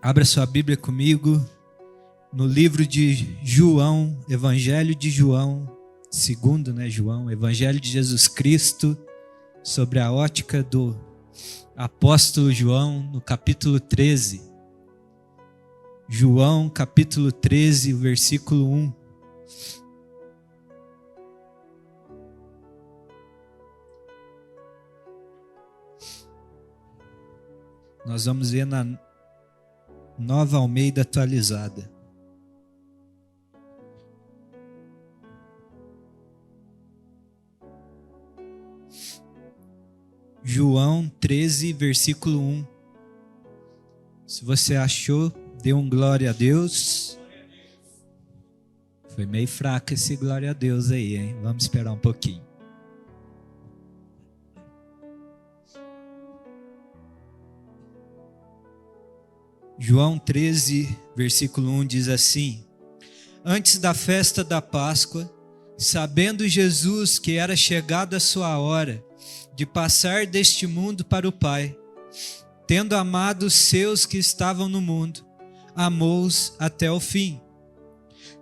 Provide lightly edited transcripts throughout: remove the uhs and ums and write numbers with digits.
Abra sua Bíblia comigo no livro de João, Evangelho de João, segundo, João, Evangelho de Jesus Cristo, sobre a ótica do apóstolo João, no capítulo 13. João, capítulo 13, versículo 1. Nós vamos ver na Nova Almeida atualizada. João 13, versículo 1. Se você achou, dê um glória a Deus. Foi meio fraco esse glória a Deus aí, hein? Vamos esperar um pouquinho. João 13, versículo 1 diz assim: Antes da festa da Páscoa, sabendo Jesus que era chegada a sua hora de passar deste mundo para o Pai, tendo amado os seus que estavam no mundo, amou-os até o fim.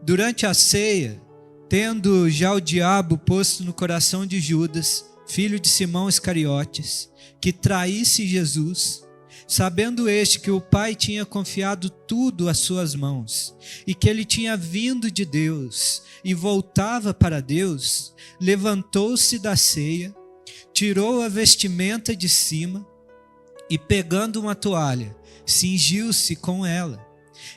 Durante a ceia, tendo já o diabo posto no coração de Judas, filho de Simão Iscariotes, que traísse Jesus, sabendo este que o Pai tinha confiado tudo às suas mãos, e que ele tinha vindo de Deus e voltava para Deus, levantou-se da ceia, tirou a vestimenta de cima e, pegando uma toalha, cingiu-se com ela.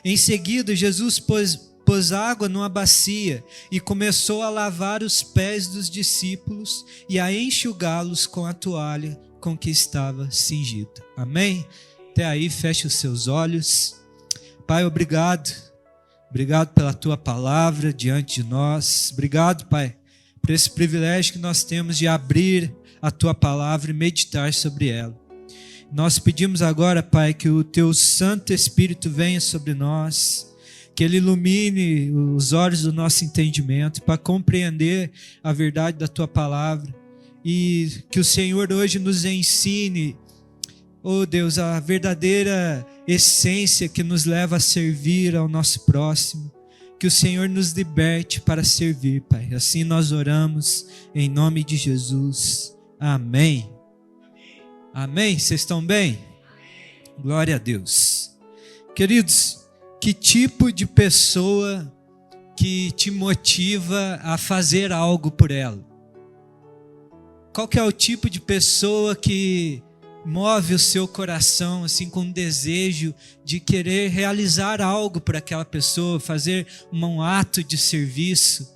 Em seguida, Jesus pôs água numa bacia e começou a lavar os pés dos discípulos e a enxugá-los com a toalha com que estava cingido. Amém? Até aí, feche os seus olhos. Pai, obrigado. Obrigado pela tua palavra diante de nós. Obrigado, Pai, por esse privilégio que nós temos de abrir a tua palavra e meditar sobre ela. Nós pedimos agora, Pai, que o teu Santo Espírito venha sobre nós, que ele ilumine os olhos do nosso entendimento para compreender a verdade da tua palavra, e que o Senhor hoje nos ensine, oh Deus, a verdadeira essência que nos leva a servir ao nosso próximo. Que o Senhor nos liberte para servir, Pai. Assim nós oramos em nome de Jesus. Amém. Amém. Vocês estão bem? Glória a Deus. Queridos, que tipo de pessoa que te motiva a fazer algo por ela? Qual que é o tipo de pessoa que move o seu coração assim com um desejo de querer realizar algo por aquela pessoa, fazer um ato de serviço,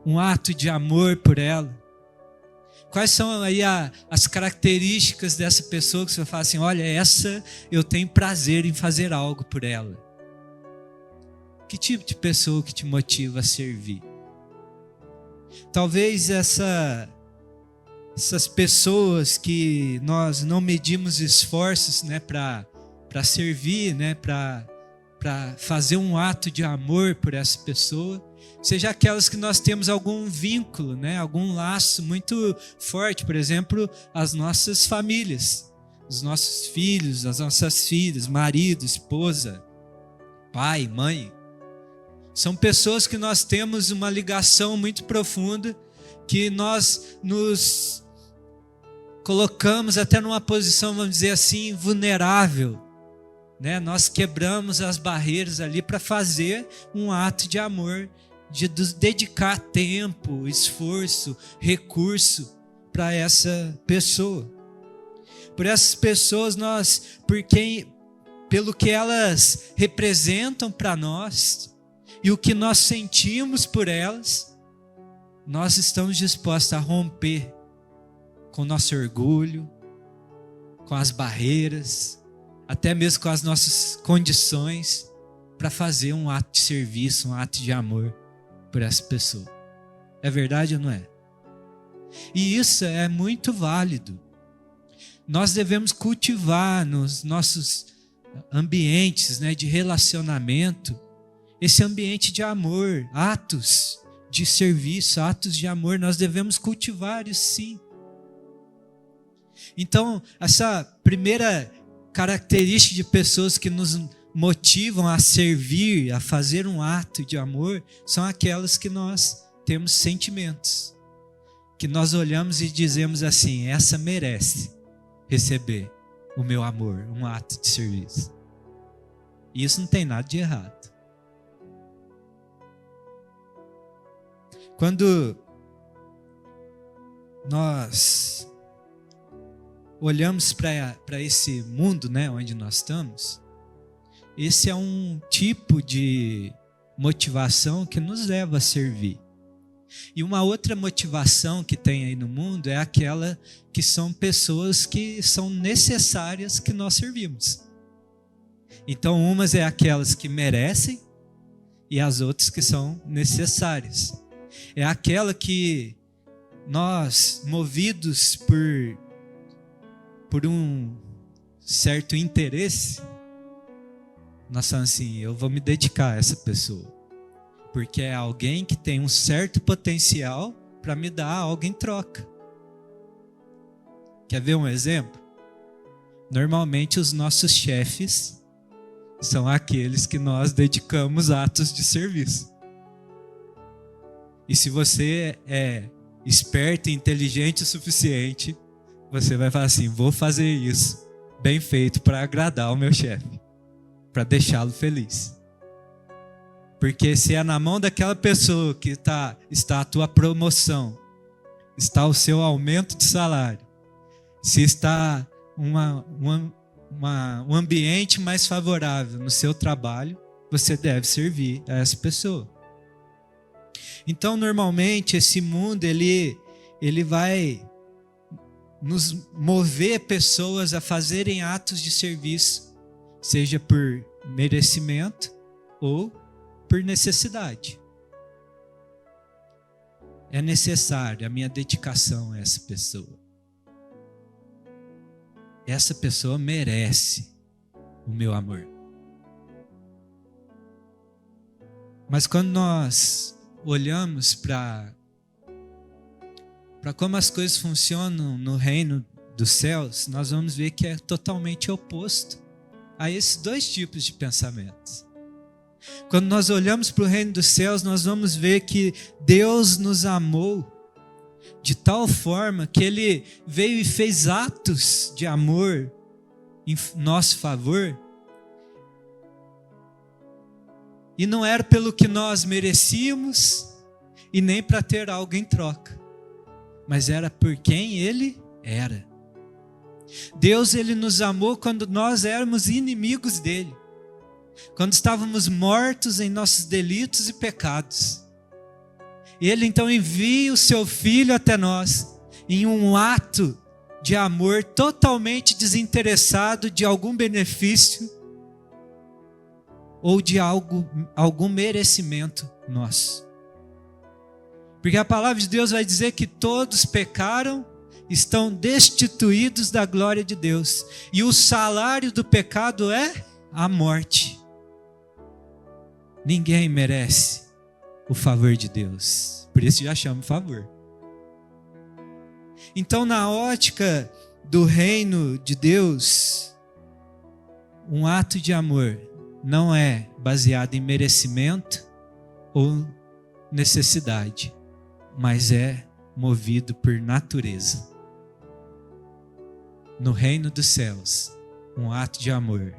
um ato de amor por ela? Quais são aí as características dessa pessoa que você fala assim, olha, essa eu tenho prazer em fazer algo por ela? Que tipo de pessoa que te motiva a servir? Talvez essas pessoas que nós não medimos esforços, para servir, para fazer um ato de amor por essa pessoa, seja aquelas que nós temos algum vínculo, algum laço muito forte, por exemplo, as nossas famílias, os nossos filhos, as nossas filhas, marido, esposa, pai, mãe. São pessoas que nós temos uma ligação muito profunda, que nós nos colocamos até numa posição, vamos dizer assim, vulnerável, Nós quebramos as barreiras ali para fazer um ato de amor, de dedicar tempo, esforço, recurso para essa pessoa. Por essas pessoas pelo que elas representam para nós e o que nós sentimos por elas, nós estamos dispostos a romper com nosso orgulho, com as barreiras, até mesmo com as nossas condições, para fazer um ato de serviço, um ato de amor por essa pessoa. É verdade ou não é? E isso é muito válido. Nós devemos cultivar nos nossos ambientes, de relacionamento, esse ambiente de amor, atos de serviço, atos de amor. Nós devemos cultivar isso sim. Então, essa primeira característica de pessoas que nos motivam a servir, a fazer um ato de amor, são aquelas que nós temos sentimentos, que nós olhamos e dizemos assim: essa merece receber o meu amor, um ato de serviço. E isso não tem nada de errado. Quando nós olhamos para esse mundo, né, onde nós estamos, esse é um tipo de motivação que nos leva a servir. E uma outra motivação que tem aí no mundo é aquela que são pessoas que são necessárias que nós servimos. Então, umas é aquelas que merecem e as outras que são necessárias. É aquela que nós, movidos por um certo interesse, nós falamos assim: eu vou me dedicar a essa pessoa, porque é alguém que tem um certo potencial para me dar algo em troca. Quer ver um exemplo? Normalmente os nossos chefes são aqueles que nós dedicamos atos de serviço. E se você é esperto e inteligente o suficiente, você vai falar assim: vou fazer isso bem feito para agradar o meu chefe, para deixá-lo feliz. Porque se é na mão daquela pessoa que está a tua promoção, está o seu aumento de salário, se está um ambiente mais favorável no seu trabalho, você deve servir a essa pessoa. Então, normalmente, esse mundo ele vai nos mover pessoas a fazerem atos de serviço, seja por merecimento ou por necessidade. É necessário a minha dedicação a essa pessoa. Essa pessoa merece o meu amor. Mas quando nós olhamos para como as coisas funcionam no reino dos céus, nós vamos ver que é totalmente oposto a esses dois tipos de pensamentos. Quando nós olhamos para o reino dos céus, nós vamos ver que Deus nos amou de tal forma que Ele veio e fez atos de amor em nosso favor. E não era pelo que nós merecíamos e nem para ter algo em troca, mas era por quem Ele era. Deus, Ele nos amou quando nós éramos inimigos dEle, quando estávamos mortos em nossos delitos e pecados. Ele então envia o seu Filho até nós, em um ato de amor totalmente desinteressado de algum benefício ou de algum merecimento nosso. Porque a palavra de Deus vai dizer que todos pecaram, estão destituídos da glória de Deus, e o salário do pecado é a morte. Ninguém merece o favor de Deus, por isso já chama favor. Então, na ótica do reino de Deus, um ato de amor não é baseado em merecimento ou necessidade, mas é movido por natureza. No reino dos céus, um ato de amor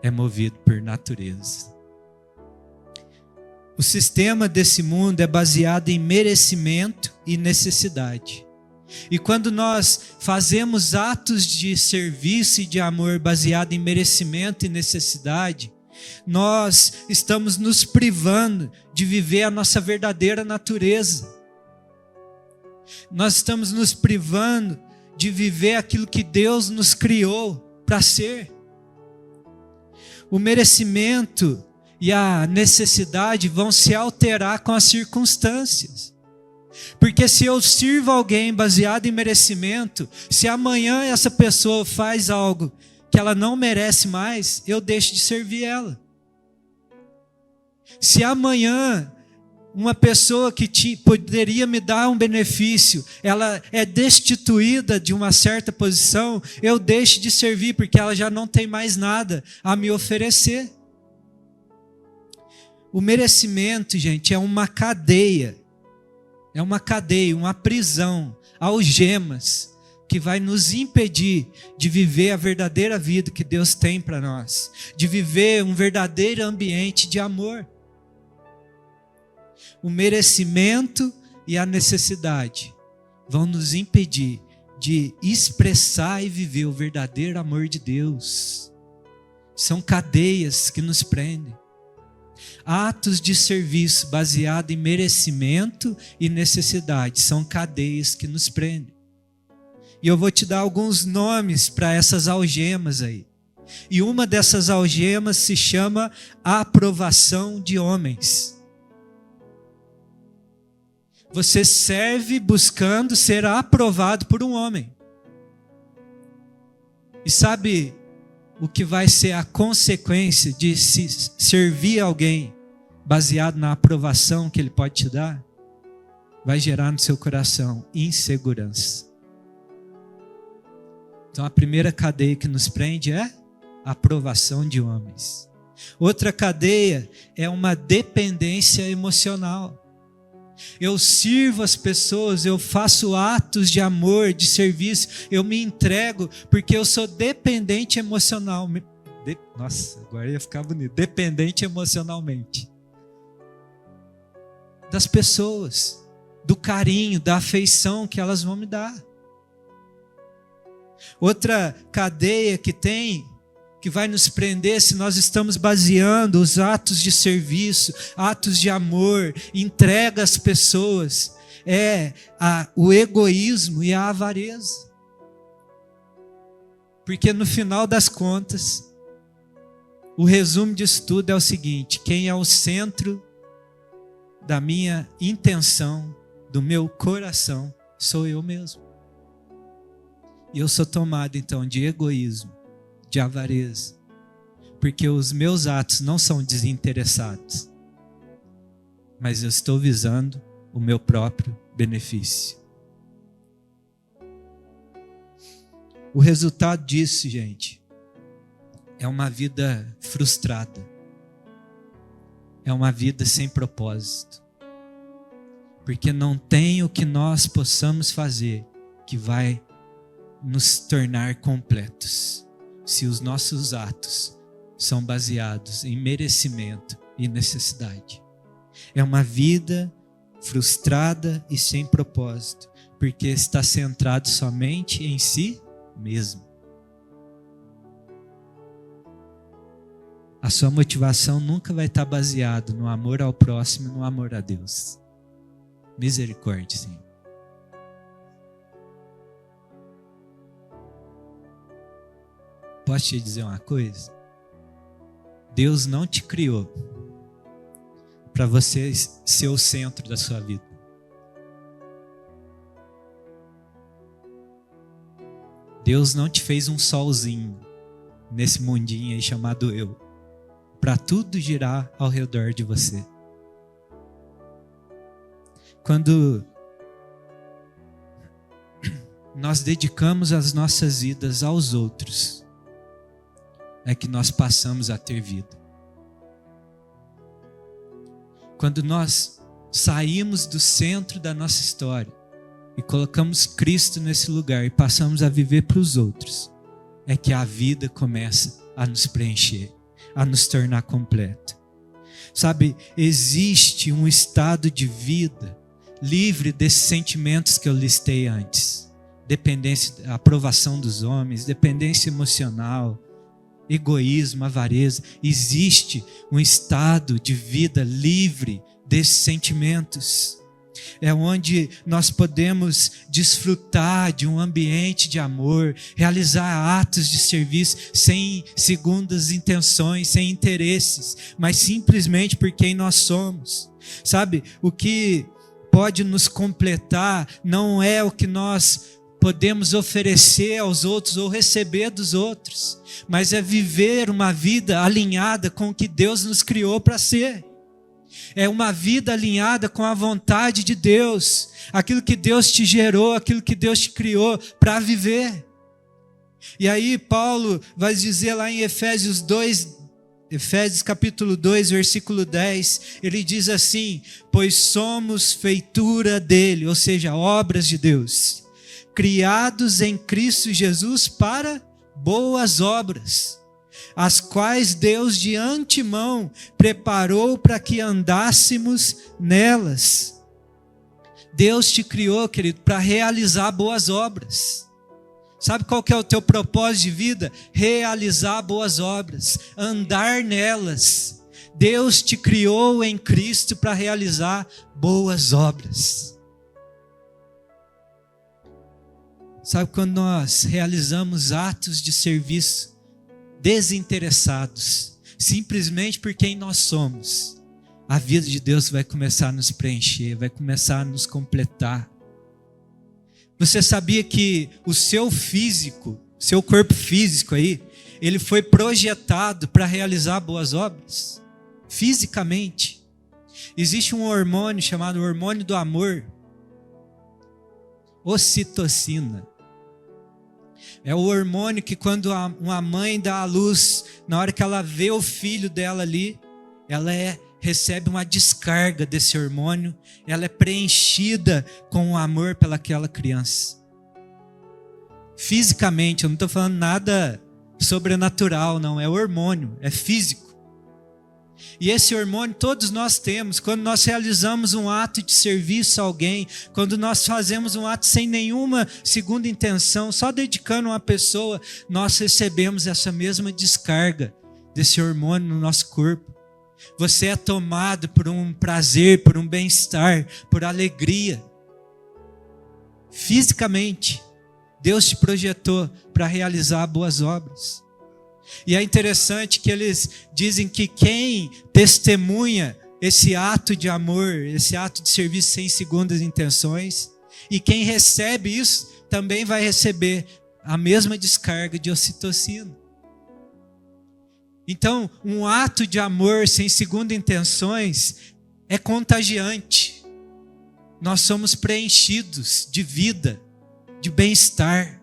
é movido por natureza. O sistema desse mundo é baseado em merecimento e necessidade. E quando nós fazemos atos de serviço e de amor baseado em merecimento e necessidade, nós estamos nos privando de viver a nossa verdadeira natureza. Nós estamos nos privando de viver aquilo que Deus nos criou para ser. O merecimento e a necessidade vão se alterar com as circunstâncias. Porque se eu sirvo alguém baseado em merecimento, se amanhã essa pessoa faz algo que ela não merece mais, eu deixo de servir ela. Se amanhã uma pessoa que poderia me dar um benefício, ela é destituída de uma certa posição, eu deixo de servir porque ela já não tem mais nada a me oferecer. O merecimento, gente, é uma cadeia, uma prisão, algemas, que vai nos impedir de viver a verdadeira vida que Deus tem para nós, de viver um verdadeiro ambiente de amor. O merecimento e a necessidade vão nos impedir de expressar e viver o verdadeiro amor de Deus. São cadeias que nos prendem. Atos de serviço baseado em merecimento e necessidade são cadeias que nos prendem. E eu vou te dar alguns nomes para essas algemas aí. E uma dessas algemas se chama aprovação de homens. Você serve buscando ser aprovado por um homem. E sabe o que vai ser a consequência de se servir alguém baseado na aprovação que ele pode te dar? Vai gerar no seu coração insegurança. Então a primeira cadeia que nos prende é a aprovação de homens. Outra cadeia é uma dependência emocional. Eu sirvo as pessoas, eu faço atos de amor, de serviço, eu me entrego porque eu sou dependente emocional. Nossa, agora ia ficar bonito. Dependente emocionalmente das pessoas, do carinho, da afeição que elas vão me dar. Outra cadeia que vai nos prender se nós estamos baseando os atos de serviço, atos de amor, entrega às pessoas, é o egoísmo e a avareza. Porque no final das contas, o resumo disso tudo é o seguinte: quem é o centro da minha intenção, do meu coração, sou eu mesmo. E eu sou tomado então de egoísmo, de avareza, porque os meus atos não são desinteressados, mas eu estou visando o meu próprio benefício. O resultado disso, gente, é uma vida frustrada, é uma vida sem propósito, porque não tem o que nós possamos fazer que vai nos tornar completos, se os nossos atos são baseados em merecimento e necessidade. É uma vida frustrada e sem propósito, porque está centrado somente em si mesmo. A sua motivação nunca vai estar baseada no amor ao próximo e no amor a Deus. Misericórdia, Senhor. Posso te dizer uma coisa? Deus não te criou para você ser o centro da sua vida. Deus não te fez um solzinho nesse mundinho aí chamado eu, para tudo girar ao redor de você. Quando nós dedicamos as nossas vidas aos outros, é que nós passamos a ter vida. Quando nós saímos do centro da nossa história e colocamos Cristo nesse lugar e passamos a viver para os outros, é que a vida começa a nos preencher, a nos tornar completa. Sabe, existe um estado de vida livre desses sentimentos que eu listei antes. Dependência, aprovação dos homens, dependência emocional, egoísmo, avareza. Existe um estado de vida livre desses sentimentos. É onde nós podemos desfrutar de um ambiente de amor, realizar atos de serviço sem segundas intenções, sem interesses, mas simplesmente por quem nós somos. Sabe, o que pode nos completar não é o que nós podemos oferecer aos outros ou receber dos outros, mas é viver uma vida alinhada com o que Deus nos criou para ser. É uma vida alinhada com a vontade de Deus, aquilo que Deus te gerou, aquilo que Deus te criou para viver. E aí Paulo vai dizer lá em Efésios capítulo 2, versículo 10, ele diz assim: pois somos feitura dele, ou seja, obras de Deus, criados em Cristo Jesus para boas obras, as quais Deus de antemão preparou para que andássemos nelas. Deus te criou, querido, para realizar boas obras. Sabe qual que é o teu propósito de vida? Realizar boas obras, andar nelas. Deus te criou em Cristo para realizar boas obras. Sabe quando nós realizamos atos de serviço desinteressados, simplesmente por quem nós somos, a vida de Deus vai começar a nos preencher, vai começar a nos completar. Você sabia que o seu físico, seu corpo físico aí, ele foi projetado para realizar boas obras? Fisicamente. Existe um hormônio chamado hormônio do amor, ocitocina. É o hormônio que quando uma mãe dá à luz, na hora que ela vê o filho dela ali, ela recebe uma descarga desse hormônio, ela é preenchida com o amor pelaquela criança. Fisicamente, eu não estou falando nada sobrenatural, não, é hormônio, é físico. E esse hormônio todos nós temos, quando nós realizamos um ato de serviço a alguém, quando nós fazemos um ato sem nenhuma segunda intenção, só dedicando uma pessoa, nós recebemos essa mesma descarga desse hormônio no nosso corpo. Você é tomado por um prazer, por um bem-estar, por alegria. Fisicamente, Deus te projetou para realizar boas obras. E é interessante que eles dizem que quem testemunha esse ato de amor, esse ato de serviço sem segundas intenções, e quem recebe isso também vai receber a mesma descarga de ocitocina. Então, um ato de amor sem segundas intenções é contagiante. Nós somos preenchidos de vida, de bem-estar.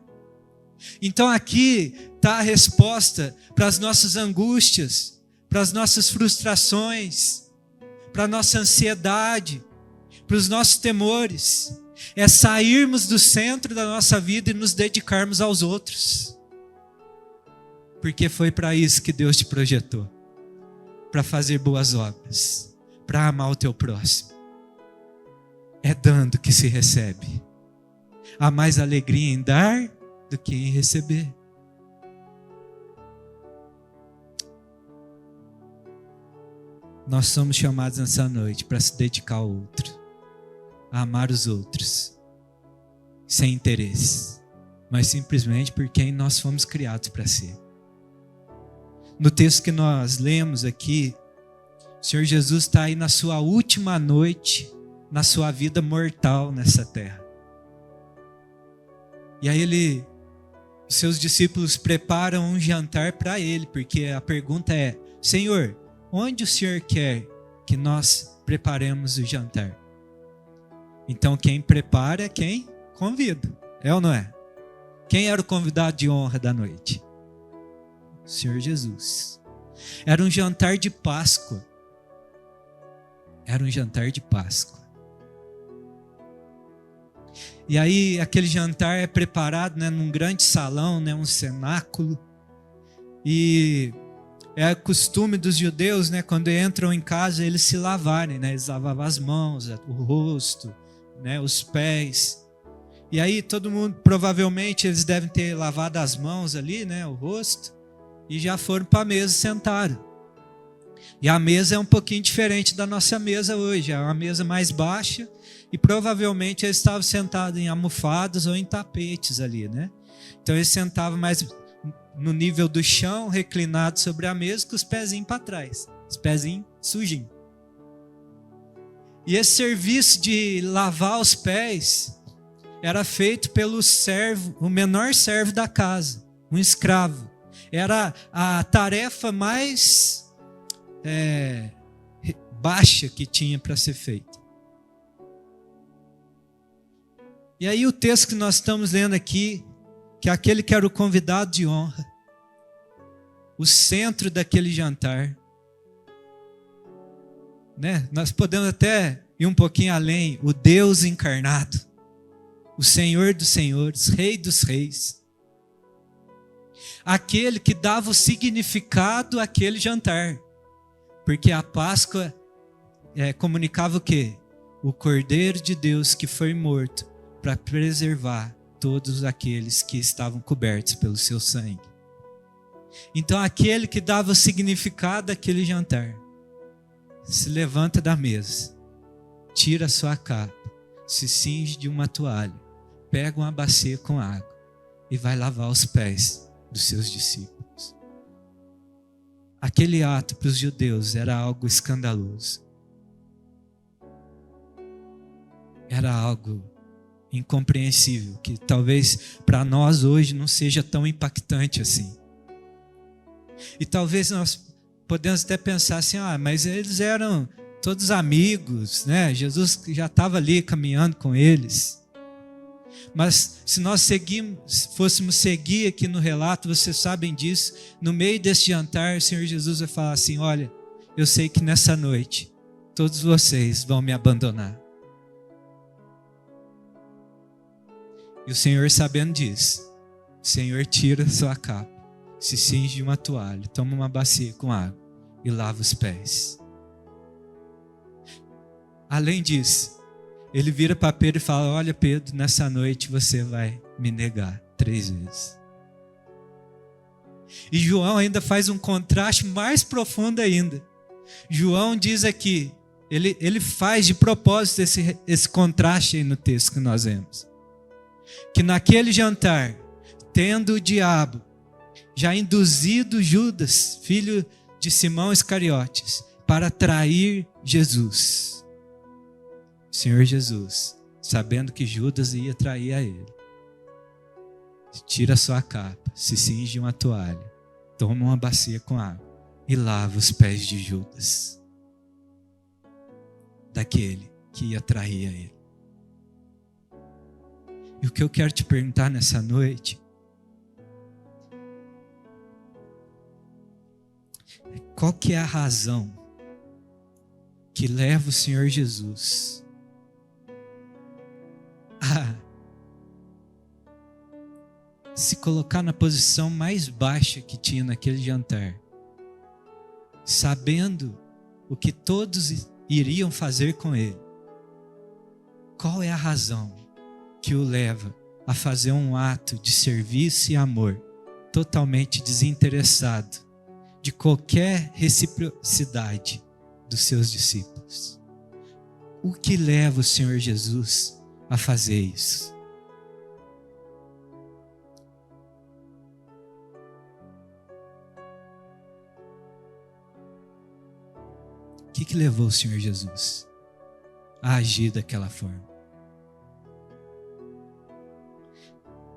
Então aqui está a resposta para as nossas angústias, para as nossas frustrações, para a nossa ansiedade, para os nossos temores. É sairmos do centro da nossa vida e nos dedicarmos aos outros. Porque foi para isso que Deus te projetou. Para fazer boas obras, para amar o teu próximo. É dando que se recebe. Há mais alegria em dar do que em receber. Nós somos chamados nessa noite para se dedicar ao outro, a amar os outros, sem interesse, mas simplesmente por quem nós fomos criados para ser. No texto que nós lemos aqui, o Senhor Jesus está aí na sua última noite, na sua vida mortal nessa terra. E aí os seus discípulos preparam um jantar para ele, porque a pergunta é: Senhor, onde o Senhor quer que nós preparemos o jantar? Então quem prepara é quem convida, é ou não é? Quem era o convidado de honra da noite? O Senhor Jesus. Era um jantar de Páscoa. Era um jantar de Páscoa. E aí aquele jantar é preparado, né, num grande salão, né, um cenáculo. E é costume dos judeus, né, quando entram em casa, eles se lavarem, né, eles lavavam as mãos, o rosto, né, os pés. E aí todo mundo, provavelmente eles devem ter lavado as mãos ali, né, o rosto, e já foram para a mesa e sentaram. E a mesa é um pouquinho diferente da nossa mesa hoje, é uma mesa mais baixa, e provavelmente eles estavam sentados em almofadas ou em tapetes ali, né? Então eles sentavam mais no nível do chão, reclinados sobre a mesa, com os pezinhos para trás, os pezinhos sujinhos. E esse serviço de lavar os pés era feito pelo servo, o menor servo da casa, um escravo. Era a tarefa mais baixa que tinha para ser feita. E aí o texto que nós estamos lendo aqui, que é aquele que era o convidado de honra, o centro daquele jantar, né? Nós podemos até ir um pouquinho além, o Deus encarnado, o Senhor dos senhores, Rei dos reis, aquele que dava o significado àquele jantar, porque a Páscoa comunicava o quê? O Cordeiro de Deus que foi morto para preservar todos aqueles que estavam cobertos pelo seu sangue. Então aquele que dava o significado àquele jantar se levanta da mesa, tira a sua capa, se cinge de uma toalha, pega uma bacia com água e vai lavar os pés dos seus discípulos. Aquele ato para os judeus era algo escandaloso. Era algo incompreensível, que talvez para nós hoje não seja tão impactante assim. E talvez nós podemos até pensar assim, mas eles eram todos amigos, né? Jesus já estava ali caminhando com eles. Mas se nós fôssemos seguir aqui no relato, vocês sabem disso, no meio desse jantar, o Senhor Jesus vai falar assim, olha, eu sei que nessa noite, todos vocês vão me abandonar. E o Senhor, sabendo disso, o Senhor tira sua capa, se cinge de uma toalha, toma uma bacia com água e lava os pés. Além disso, ele vira para Pedro e fala, olha Pedro, nessa noite você vai me negar 3 vezes. E João ainda faz um contraste mais profundo ainda. João diz aqui, ele faz de propósito esse contraste aí no texto que nós vemos. Que naquele jantar, tendo o diabo já induzido Judas, filho de Simão Iscariotes, para trair Jesus. O Senhor Jesus, sabendo que Judas ia trair a ele, tira sua capa, se cinge uma toalha, toma uma bacia com água e lava os pés de Judas, daquele que ia trair a ele. E o que eu quero te perguntar nessa noite, qual que é a razão que leva o Senhor Jesus a se colocar na posição mais baixa que tinha naquele jantar, sabendo o que todos iriam fazer com ele? Qual é a razão que o leva a fazer um ato de serviço e amor totalmente desinteressado de qualquer reciprocidade dos seus discípulos? O que leva o Senhor Jesus a fazer isso? O que levou o Senhor Jesus a agir daquela forma?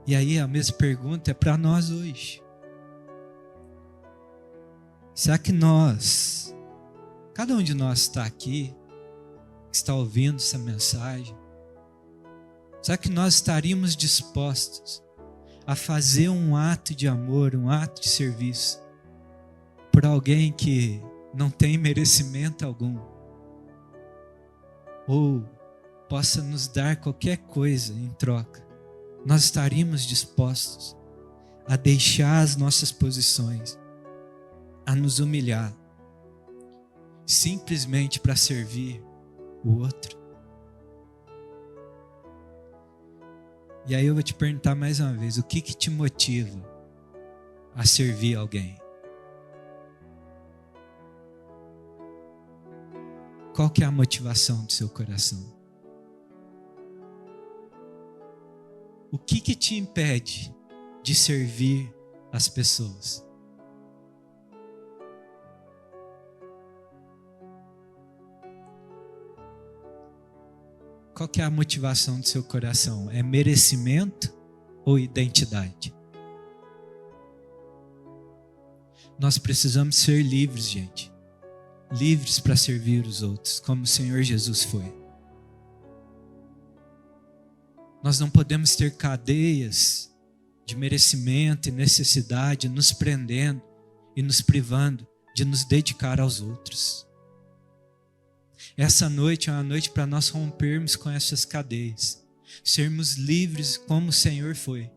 E aí a mesma pergunta é para nós hoje. Será que nós, cada um de nós está aqui, está ouvindo essa mensagem, será que nós estaríamos dispostos a fazer um ato de amor, um ato de serviço por alguém que não tem merecimento algum, ou possa nos dar qualquer coisa em troca? Nós estaríamos dispostos a deixar as nossas posições, a nos humilhar, simplesmente para servir o outro? E aí eu vou te perguntar mais uma vez, o que te motiva a servir alguém? Qual que é a motivação do seu coração? O que te impede de servir as pessoas? Qual que é a motivação do seu coração? É merecimento ou identidade? Nós precisamos ser livres, gente. livres para servir os outros, como o Senhor Jesus foi. Nós não podemos ter cadeias de merecimento e necessidade nos prendendo e nos privando de nos dedicar aos outros. Essa noite é uma noite para nós rompermos com essas cadeias, sermos livres como o Senhor foi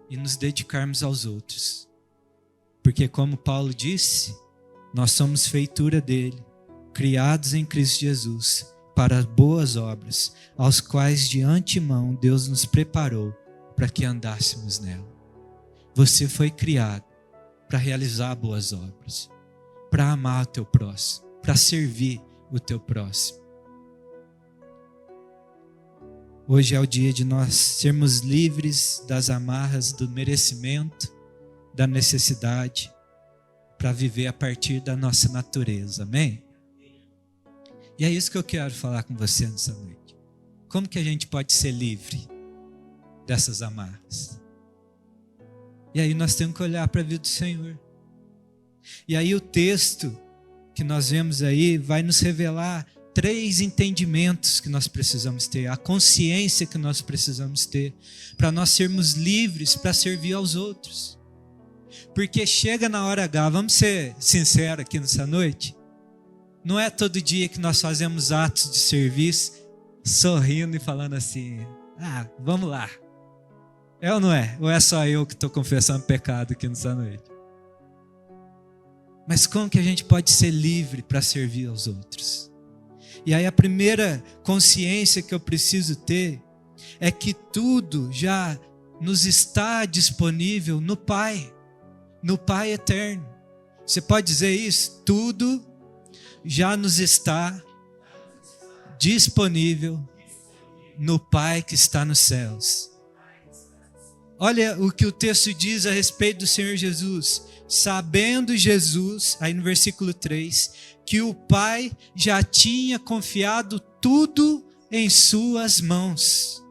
e nos dedicarmos aos outros. Porque como Paulo disse, nós somos feitura dele, criados em Cristo Jesus, para as boas obras, aos quais de antemão Deus nos preparou para que andássemos nela. Você foi criado para realizar boas obras, para amar o teu próximo, para servir o teu próximo. Hoje é o dia de nós sermos livres das amarras do merecimento, da necessidade, para viver a partir da nossa natureza, amém? E é isso que eu quero falar com você nessa noite. Como que a gente pode ser livre dessas amarras? E aí nós temos que olhar para a vida do Senhor. E aí o texto que nós vemos aí vai nos revelar 3 entendimentos que nós precisamos ter, a consciência que nós precisamos ter, para nós sermos livres para servir aos outros. Porque chega na hora H, vamos ser sinceros aqui nessa noite, não é todo dia que nós fazemos atos de serviço sorrindo e falando assim, vamos lá. É ou não é? Ou é só eu que estou confessando pecado aqui nessa noite? Mas como que a gente pode ser livre para servir aos outros? E aí a primeira consciência que eu preciso ter é que tudo já nos está disponível no Pai eterno. Você pode dizer isso? Tudo já nos está disponível no Pai que está nos céus. Olha o que o texto diz a respeito do Senhor Jesus. Sabendo Jesus, aí no versículo 3, que o Pai já tinha confiado tudo em suas mãos.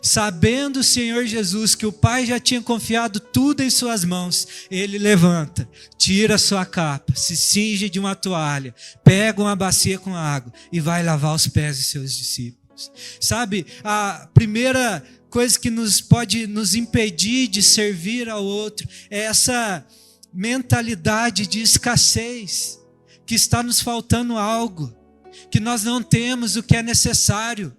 Sabendo o Senhor Jesus que o Pai já tinha confiado tudo em suas mãos, ele levanta, tira a sua capa, se cinge de uma toalha, pega uma bacia com água e vai lavar os pés de seus discípulos. Sabe, a primeira coisa que pode nos impedir de servir ao outro é essa mentalidade de escassez, que está nos faltando algo, que nós não temos o que é necessário.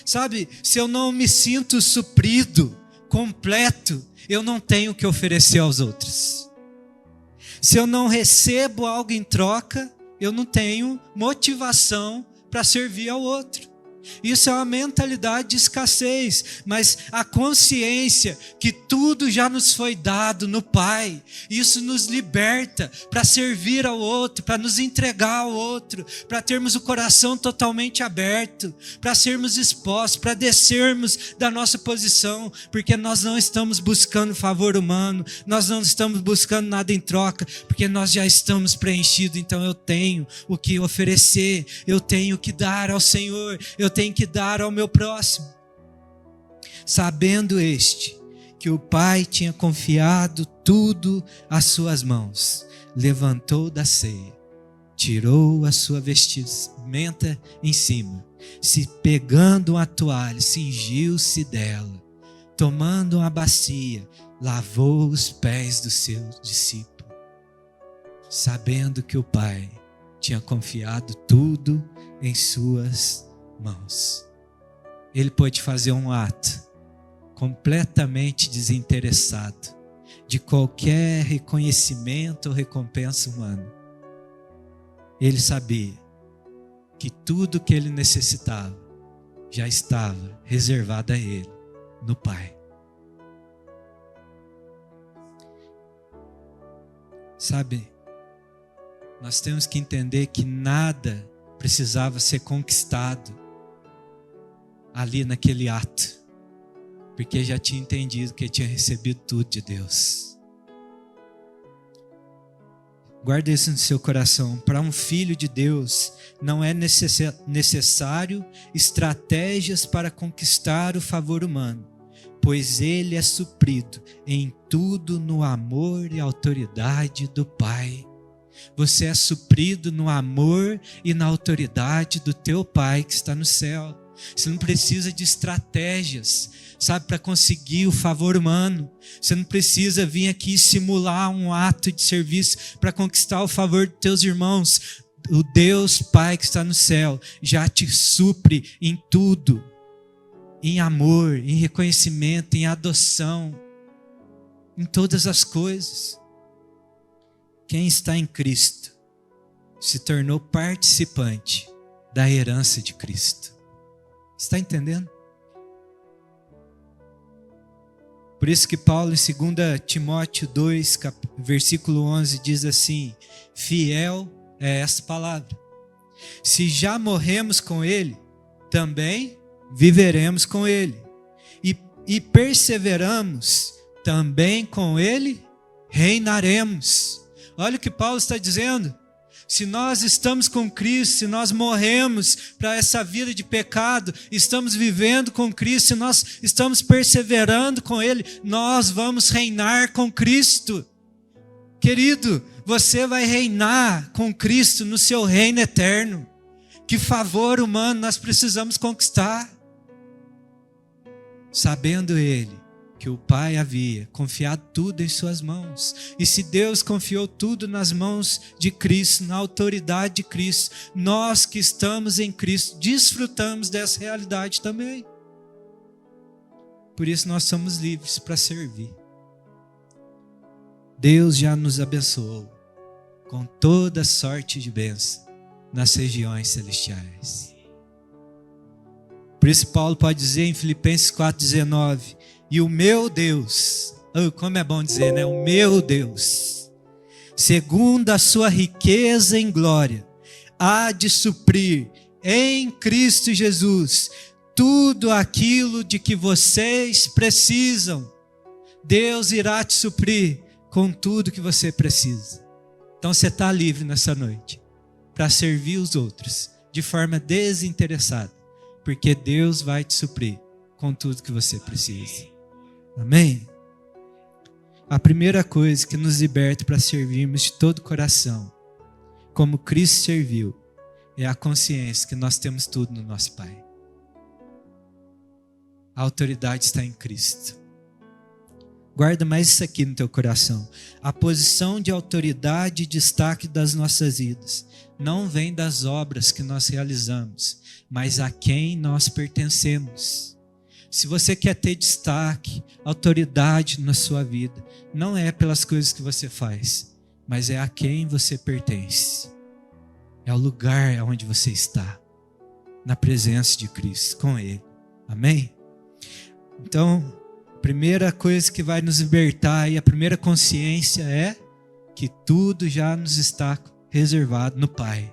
Sabe, se eu não me sinto suprido, completo, eu não tenho o que oferecer aos outros. Se eu não recebo algo em troca, eu não tenho motivação para servir ao outro. Isso é uma mentalidade de escassez, mas a consciência que tudo já nos foi dado no Pai, isso nos liberta para servir ao outro, para nos entregar ao outro, para termos o coração totalmente aberto, para sermos expostos, para descermos da nossa posição, porque nós não estamos buscando favor humano, nós não estamos buscando nada em troca, porque nós já estamos preenchidos. Então eu tenho o que oferecer, eu tenho o que dar ao Senhor, eu tenho que dar ao meu próximo. Sabendo que o Pai tinha confiado tudo às suas mãos, levantou da ceia, tirou a sua vestimenta em cima, se pegando uma toalha, cingiu-se dela, tomando uma bacia, lavou os pés dos seus discípulos, sabendo que o Pai tinha confiado tudo em suas mãos. Ele pôde fazer um ato completamente desinteressado de qualquer reconhecimento ou recompensa humana. Ele sabia que tudo que ele necessitava já estava reservado a ele no Pai. Sabe, nós temos que entender que nada precisava ser conquistado ali naquele ato, porque já tinha entendido que tinha recebido tudo de Deus. Guarda isso no seu coração. Para um filho de Deus não é necessário estratégias para conquistar o favor humano, pois ele é suprido em tudo no amor e autoridade do Pai. Você é suprido no amor e na autoridade do teu Pai que está no céu. Você não precisa de estratégias, sabe, para conseguir o favor humano. Você não precisa vir aqui simular um ato de serviço para conquistar o favor dos teus irmãos. O Deus Pai que está no céu já te supre em tudo, em amor, em reconhecimento, em adoção, em todas as coisas. Quem está em Cristo se tornou participante da herança de Cristo. Está entendendo? Por isso que Paulo, em 2 Timóteo 2, versículo 11, diz assim: fiel é essa palavra. Se já morremos com Ele, também viveremos com Ele. E perseveramos, também com Ele reinaremos. Olha o que Paulo está dizendo. Se nós estamos com Cristo, se nós morremos para essa vida de pecado, estamos vivendo com Cristo, se nós estamos perseverando com Ele, nós vamos reinar com Cristo. Querido, você vai reinar com Cristo no seu reino eterno. Que favor humano nós precisamos conquistar? Sabendo Ele que o Pai havia confiado tudo em suas mãos. E se Deus confiou tudo nas mãos de Cristo, na autoridade de Cristo, nós que estamos em Cristo desfrutamos dessa realidade também. Por isso nós somos livres para servir. Deus já nos abençoou com toda sorte de bênção nas regiões celestiais. Por isso Paulo pode dizer em Filipenses 4,19: e o meu Deus, como é bom dizer, né? O meu Deus, segundo a sua riqueza em glória, há de suprir em Cristo Jesus tudo aquilo de que vocês precisam. Deus irá te suprir com tudo que você precisa. Então você está livre nessa noite para servir os outros de forma desinteressada, porque Deus vai te suprir com tudo que você precisa. Amém? A primeira coisa que nos liberta para servirmos de todo o coração, como Cristo serviu, é a consciência que nós temos tudo no nosso Pai. A autoridade está em Cristo. Guarda mais isso aqui no teu coração. A posição de autoridade e destaque das nossas vidas não vem das obras que nós realizamos, mas a quem nós pertencemos. Se você quer ter destaque, autoridade na sua vida, não é pelas coisas que você faz, mas é a quem você pertence. É o lugar onde você está, na presença de Cristo, com Ele. Amém? Então, a primeira coisa que vai nos libertar e a primeira consciência é que tudo já nos está reservado no Pai.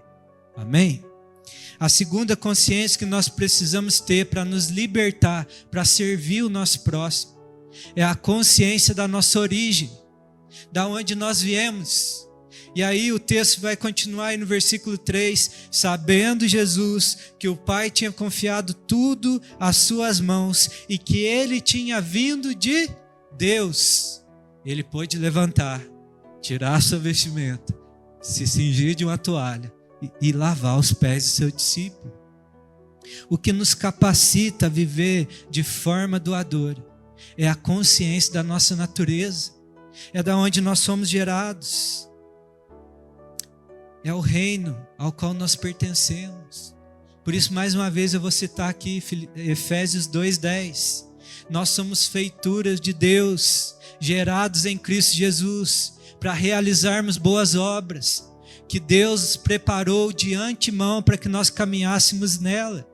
Amém? A segunda consciência que nós precisamos ter para nos libertar, para servir o nosso próximo, é a consciência da nossa origem, da onde nós viemos. E aí o texto vai continuar aí no versículo 3, sabendo Jesus que o Pai tinha confiado tudo às suas mãos e que Ele tinha vindo de Deus, Ele pôde levantar, tirar a sua vestimenta, se cingir de uma toalha e lavar os pés do seu discípulo. O que nos capacita a viver de forma doadora é a consciência da nossa natureza, é da onde nós somos gerados, é o reino ao qual nós pertencemos. Por isso, mais uma vez, eu vou citar aqui Efésios 2:10. Nós somos feituras de Deus, gerados em Cristo Jesus, para realizarmos boas obras, que Deus preparou de antemão para que nós caminhássemos nela.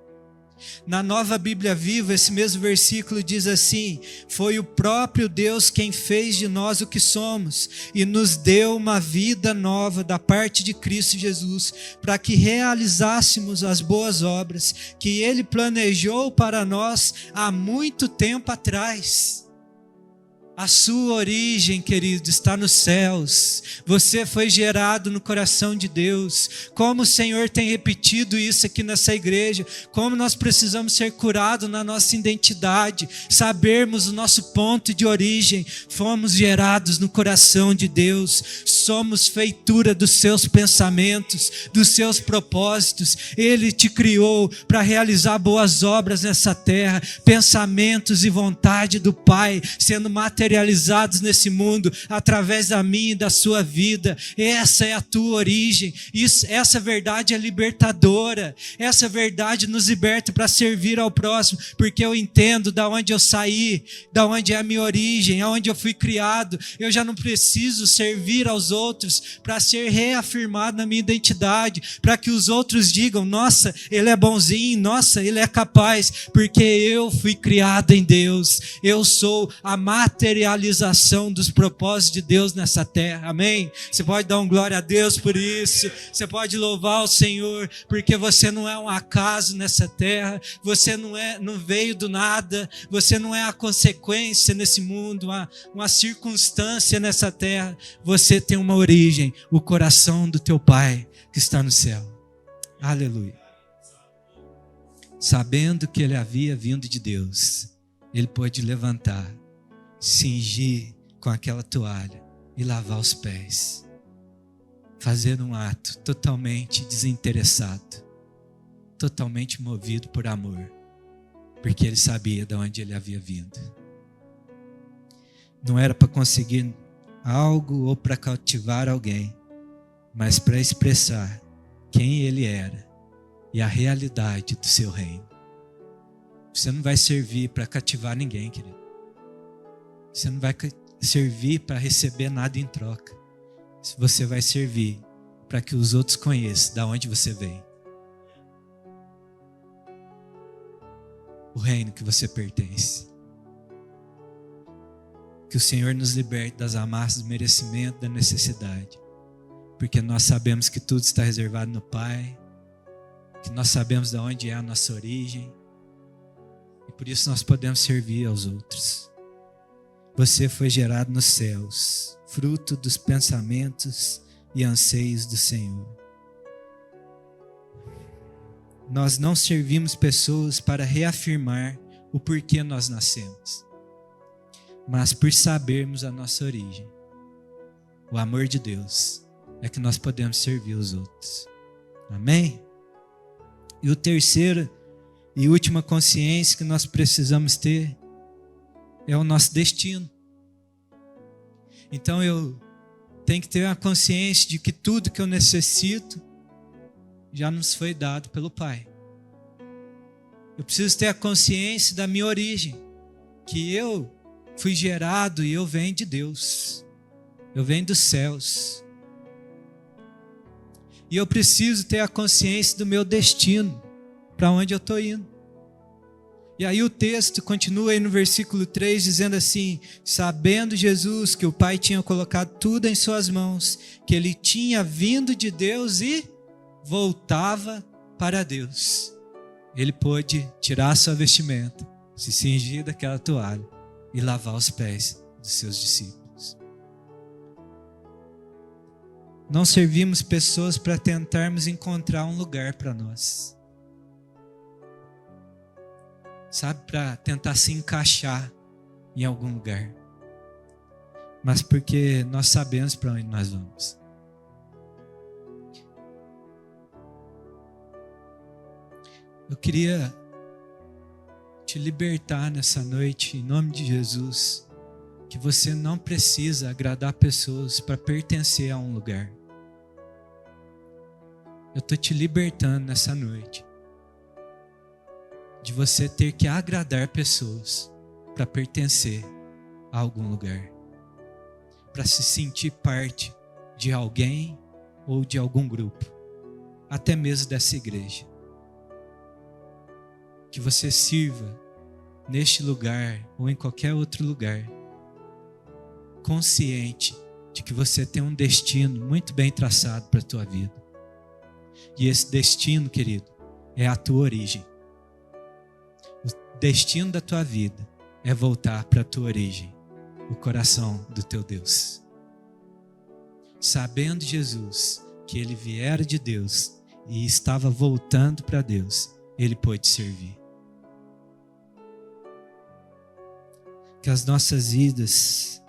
Na Nova Bíblia Viva, esse mesmo versículo diz assim: foi o próprio Deus quem fez de nós o que somos e nos deu uma vida nova da parte de Cristo Jesus, para que realizássemos as boas obras que Ele planejou para nós há muito tempo atrás. A sua origem, querido, está nos céus. Você foi gerado no coração de Deus. Como o Senhor tem repetido isso aqui nessa igreja, como nós precisamos ser curados na nossa identidade, sabermos o nosso ponto de origem. Fomos gerados no coração de Deus. Somos feitura dos seus pensamentos, dos seus propósitos. Ele te criou para realizar boas obras nessa terra, pensamentos e vontade do Pai sendo materializados nesse mundo, através da minha e da sua vida. Essa é a tua origem. Essa verdade é libertadora. Essa verdade nos liberta para servir ao próximo, porque eu entendo da onde eu saí, da onde é a minha origem, aonde eu fui criado. Eu já não preciso servir aos outros para ser reafirmado na minha identidade, para que os outros digam: nossa, ele é bonzinho, nossa, ele é capaz, porque eu fui criado em Deus. Eu sou a materialização dos propósitos de Deus nessa terra, amém? Você pode dar um glória a Deus por isso, você pode louvar o Senhor, porque você não é um acaso nessa terra, você não veio do nada, você não é a consequência nesse mundo, uma circunstância nessa terra, você tem uma origem, o coração do teu Pai que está no céu, aleluia. Sabendo que ele havia vindo de Deus, ele pôde levantar, cingir com aquela toalha e lavar os pés, fazer um ato totalmente desinteressado, totalmente movido por amor, porque ele sabia de onde ele havia vindo. Não era para conseguir algo ou para cativar alguém, mas para expressar quem ele era e a realidade do seu reino. Você não vai servir para cativar ninguém, querido. Você não vai servir para receber nada em troca. Você vai servir para que os outros conheçam de onde você vem. O reino que você pertence. Que o Senhor nos liberte das amarras do merecimento, da necessidade. Porque nós sabemos que tudo está reservado no Pai. Que nós sabemos de onde é a nossa origem. E por isso nós podemos servir aos outros. Você foi gerado nos céus, fruto dos pensamentos e anseios do Senhor. Nós não servimos pessoas para reafirmar o porquê nós nascemos, mas por sabermos a nossa origem. O amor de Deus é que nós podemos servir os outros. Amém? E o terceiro e última consciência que nós precisamos ter é o nosso destino. Então eu tenho que ter a consciência de que tudo que eu necessito já nos foi dado pelo Pai. Eu preciso ter a consciência da minha origem, que eu fui gerado e eu venho de Deus. Eu venho dos céus. E eu preciso ter a consciência do meu destino, para onde eu estou indo. E aí o texto continua aí no versículo 3 dizendo assim: sabendo Jesus que o Pai tinha colocado tudo em suas mãos, que ele tinha vindo de Deus e voltava para Deus, ele pôde tirar a sua vestimenta, se cingir daquela toalha e lavar os pés dos seus discípulos. Não servimos pessoas para tentarmos encontrar um lugar para nós. Sabe, para tentar se encaixar em algum lugar, mas porque nós sabemos para onde nós vamos. Eu queria te libertar nessa noite, em nome de Jesus, que você não precisa agradar pessoas para pertencer a um lugar. Eu estou te libertando nessa noite de você ter que agradar pessoas para pertencer a algum lugar, para se sentir parte de alguém ou de algum grupo, até mesmo dessa igreja. Que você sirva neste lugar ou em qualquer outro lugar, consciente de que você tem um destino muito bem traçado para a tua vida. E esse destino, querido, é a tua origem. O destino da tua vida é voltar para a tua origem, o coração do teu Deus. Sabendo Jesus que ele viera de Deus e estava voltando para Deus, ele pôde servir. Que as nossas vidas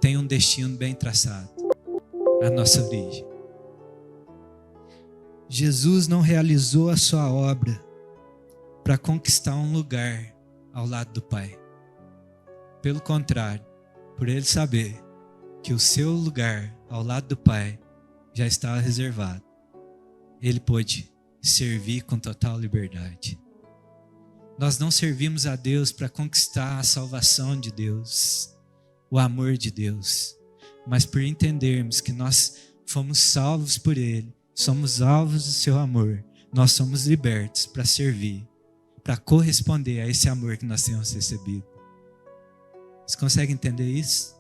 tenham um destino bem traçado, a nossa origem. Jesus não realizou a sua obra para conquistar um lugar ao lado do Pai. Pelo contrário, por ele saber que o seu lugar ao lado do Pai já estava reservado, ele pôde servir com total liberdade. Nós não servimos a Deus para conquistar a salvação de Deus, o amor de Deus, mas por entendermos que nós fomos salvos por Ele, somos alvos do seu amor, nós somos libertos para servir, para corresponder a esse amor que nós temos recebido. Vocês conseguem entender isso?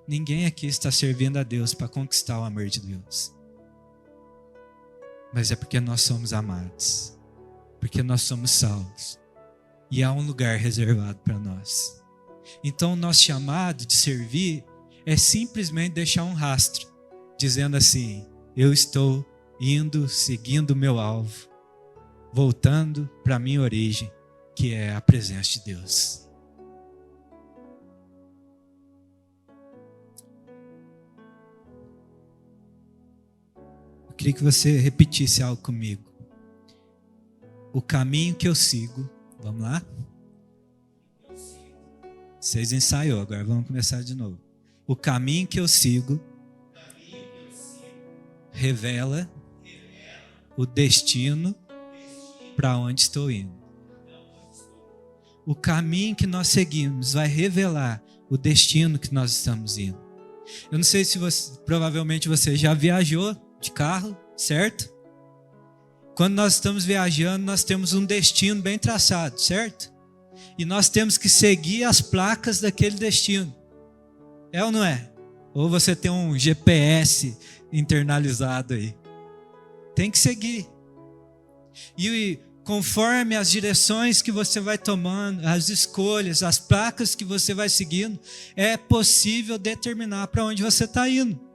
Ninguém aqui está servindo a Deus para conquistar o amor de Deus. Mas é porque nós somos amados, porque nós somos salvos. E há um lugar reservado para nós. Então o nosso chamado de servir é simplesmente deixar um rastro, dizendo assim: eu estou indo, seguindo o meu alvo, voltando para a minha origem, que é a presença de Deus. Eu queria que você repetisse algo comigo. O caminho que eu sigo. Vamos lá? Vocês ensaiou, agora vamos começar de novo. O caminho que eu sigo revela o destino para onde estou indo. O caminho que nós seguimos vai revelar o destino que nós estamos indo. Eu não sei se provavelmente você já viajou de carro, certo? Quando nós estamos viajando, nós temos um destino bem traçado, certo? E nós temos que seguir as placas daquele destino. É ou não é? Ou você tem um GPS internalizado aí. Tem que seguir. E conforme as direções que você vai tomando, as escolhas, as placas que você vai seguindo, é possível determinar para onde você está indo.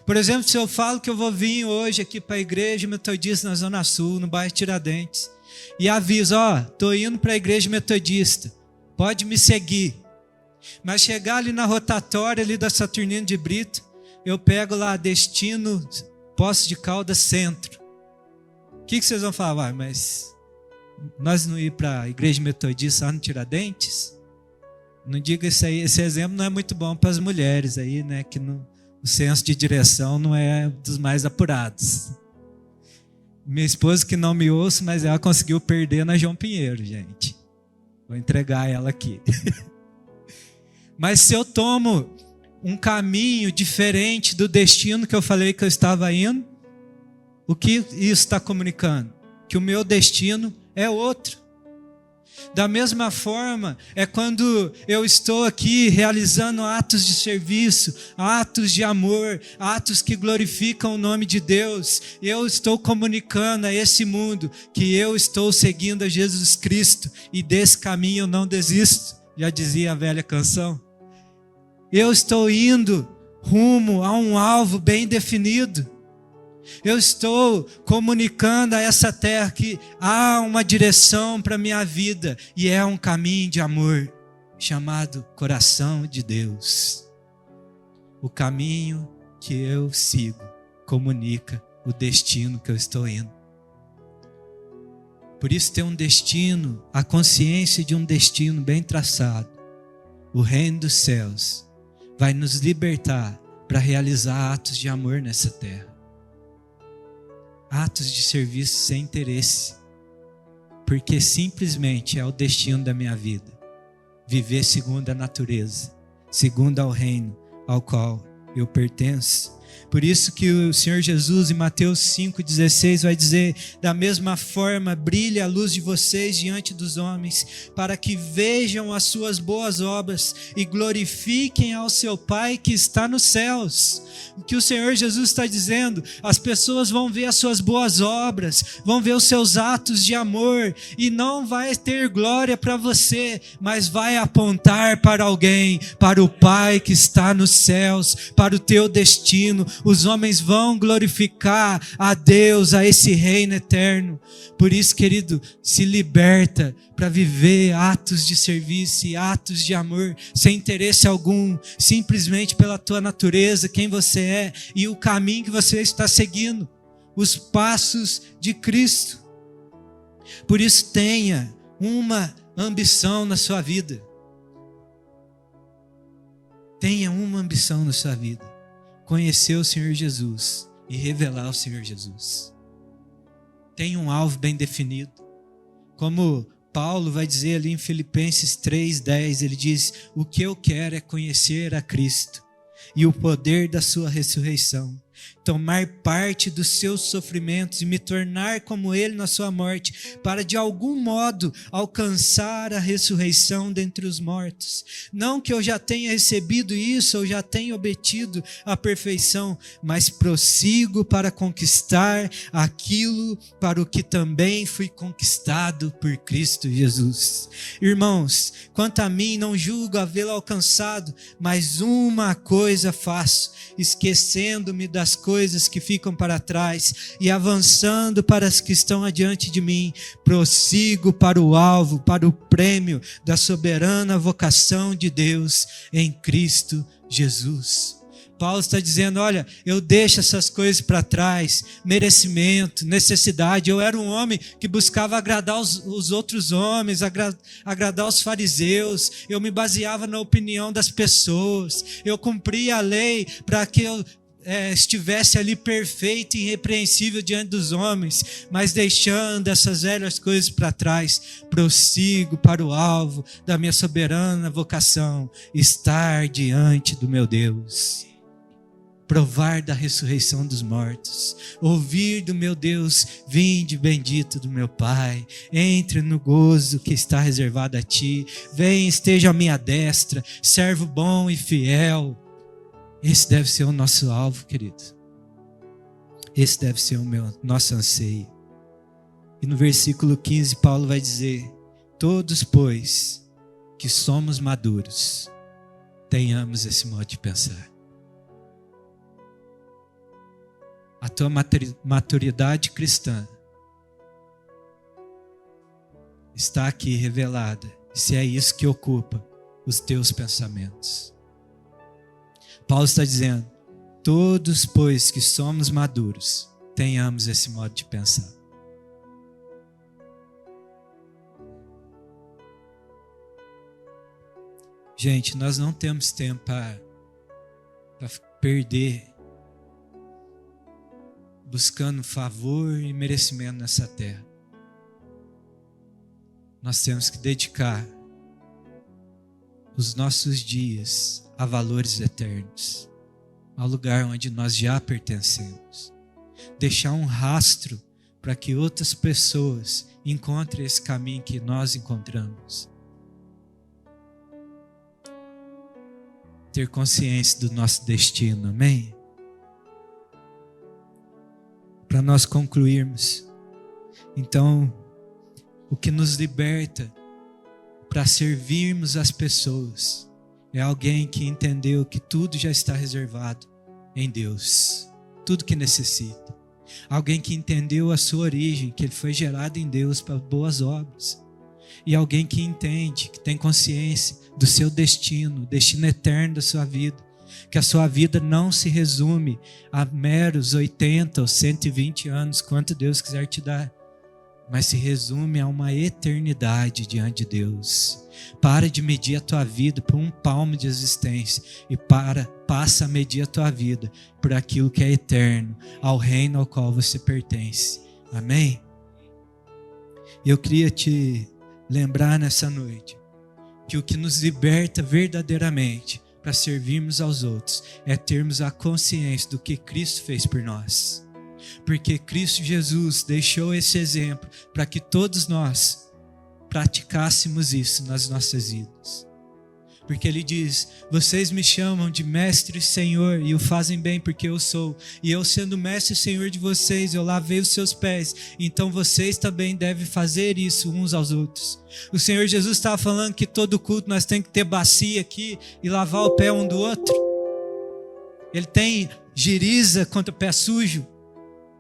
Por exemplo, se eu falo que eu vou vir hoje aqui para a igreja metodista na Zona Sul, no bairro Tiradentes, e aviso, estou indo para a igreja metodista, pode me seguir. Mas chegar ali na rotatória ali da Saturnino de Brito, eu pego lá destino Poços de Caldas Centro. O que vocês vão falar? Mas nós não ir para a igreja metodista lá no Tiradentes? Não diga isso aí, esse exemplo não é muito bom para as mulheres aí, né, que não... O senso de direção não é dos mais apurados. Minha esposa que não me ouça, mas ela conseguiu perder na João Pinheiro, gente. Vou entregar ela aqui. Mas se eu tomo um caminho diferente do destino que eu falei que eu estava indo, o que isso está comunicando? Que o meu destino é outro. Da mesma forma, é quando eu estou aqui realizando atos de serviço, atos de amor, atos que glorificam o nome de Deus. Eu estou comunicando a esse mundo que eu estou seguindo a Jesus Cristo e desse caminho eu não desisto, já dizia a velha canção. Eu estou indo rumo a um alvo bem definido. Eu estou comunicando a essa terra que há uma direção para a minha vida e é um caminho de amor chamado coração de Deus. O caminho que eu sigo comunica o destino que eu estou indo. Por isso ter um destino, a consciência de um destino bem traçado, o reino dos céus, vai nos libertar para realizar atos de amor nessa terra. Atos de serviço sem interesse, porque simplesmente é o destino da minha vida, viver segundo a natureza, segundo ao reino ao qual eu pertenço. Por isso que o Senhor Jesus, em Mateus 5,16, vai dizer: da mesma forma, brilhe a luz de vocês diante dos homens, para que vejam as suas boas obras e glorifiquem ao seu Pai que está nos céus. O que o Senhor Jesus está dizendo: as pessoas vão ver as suas boas obras, vão ver os seus atos de amor, e não vai ter glória para você, mas vai apontar para alguém, para o Pai que está nos céus, para o teu destino. Os homens vão glorificar a Deus, a esse reino eterno. Por isso, querido, se liberta para viver atos de serviço e atos de amor, sem interesse algum, simplesmente pela tua natureza, quem você é e o caminho que você está seguindo, os passos de Cristo. Por isso, tenha uma ambição na sua vida. Tenha uma ambição na sua vida: conhecer o Senhor Jesus e revelar o Senhor Jesus. Tenha um alvo bem definido. Como Paulo vai dizer ali em Filipenses 3,10, ele diz: o que eu quero é conhecer a Cristo e o poder da sua ressurreição, tomar parte dos seus sofrimentos e me tornar como ele na sua morte, para de algum modo alcançar a ressurreição dentre os mortos. Não que eu já tenha recebido isso, ou já tenha obtido a perfeição, mas prossigo para conquistar aquilo para o que também fui conquistado por Cristo Jesus. Irmãos, quanto a mim, não julgo havê-lo alcançado, mas uma coisa faço, esquecendo-me das coisas que ficam para trás e avançando para as que estão adiante de mim, prossigo para o alvo, para o prêmio da soberana vocação de Deus em Cristo Jesus. Paulo está dizendo: olha, eu deixo essas coisas para trás, merecimento, necessidade. Eu era um homem que buscava agradar os outros homens, agradar os fariseus. Eu me baseava na opinião das pessoas. Eu cumpria a lei para que eu estivesse ali perfeito e irrepreensível diante dos homens, mas deixando essas velhas coisas para trás, prossigo para o alvo da minha soberana vocação: estar diante do meu Deus, provar da ressurreição dos mortos, ouvir do meu Deus: vinde bendito do meu Pai, entre no gozo que está reservado a ti, vem, esteja à minha destra, servo bom e fiel. Esse deve ser o nosso alvo, querido. Esse deve ser o nosso anseio. E no versículo 15, Paulo vai dizer: todos, pois, que somos maduros, tenhamos esse modo de pensar. A tua maturidade cristã está aqui revelada, se é isso que ocupa os teus pensamentos. Paulo está dizendo: todos, pois, que somos maduros, tenhamos esse modo de pensar. Gente, nós não temos tempo para perder buscando favor e merecimento nessa terra. Nós temos que dedicar os nossos dias a valores eternos, ao lugar onde nós já pertencemos. Deixar um rastro para que outras pessoas encontrem esse caminho que nós encontramos. Ter consciência do nosso destino, amém? Para nós concluirmos, então, o que nos liberta para servirmos as pessoas é alguém que entendeu que tudo já está reservado em Deus, tudo que necessita. Alguém que entendeu a sua origem, que ele foi gerado em Deus para boas obras. E alguém que entende, que tem consciência do seu destino, o destino eterno da sua vida. Que a sua vida não se resume a meros 80 ou 120 anos, quanto Deus quiser te dar, mas se resume a uma eternidade diante de Deus. Para de medir a tua vida por um palmo de existência e passa a medir a tua vida por aquilo que é eterno, ao reino ao qual você pertence. Amém? Eu queria te lembrar nessa noite que o que nos liberta verdadeiramente para servirmos aos outros é termos a consciência do que Cristo fez por nós. Porque Cristo Jesus deixou esse exemplo para que todos nós praticássemos isso nas nossas vidas. Porque ele diz: vocês me chamam de mestre e senhor, e o fazem bem porque eu sou. E eu, sendo mestre e senhor de vocês, eu lavei os seus pés. Então vocês também devem fazer isso uns aos outros. O Senhor Jesus estava falando que todo culto nós temos que ter bacia aqui e lavar o pé um do outro. Ele tem giriza contra o pé sujo?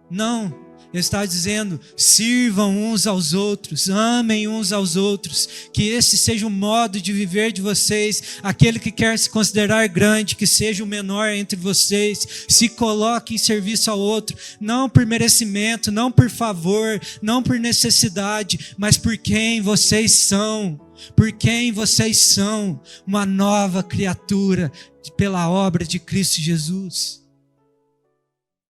Não. Ele está dizendo: sirvam uns aos outros, amem uns aos outros, que esse seja o modo de viver de vocês. Aquele que quer se considerar grande, que seja o menor entre vocês, se coloque em serviço ao outro, não por merecimento, não por favor, não por necessidade, mas por quem vocês são. Por quem vocês são, uma nova criatura pela obra de Cristo Jesus.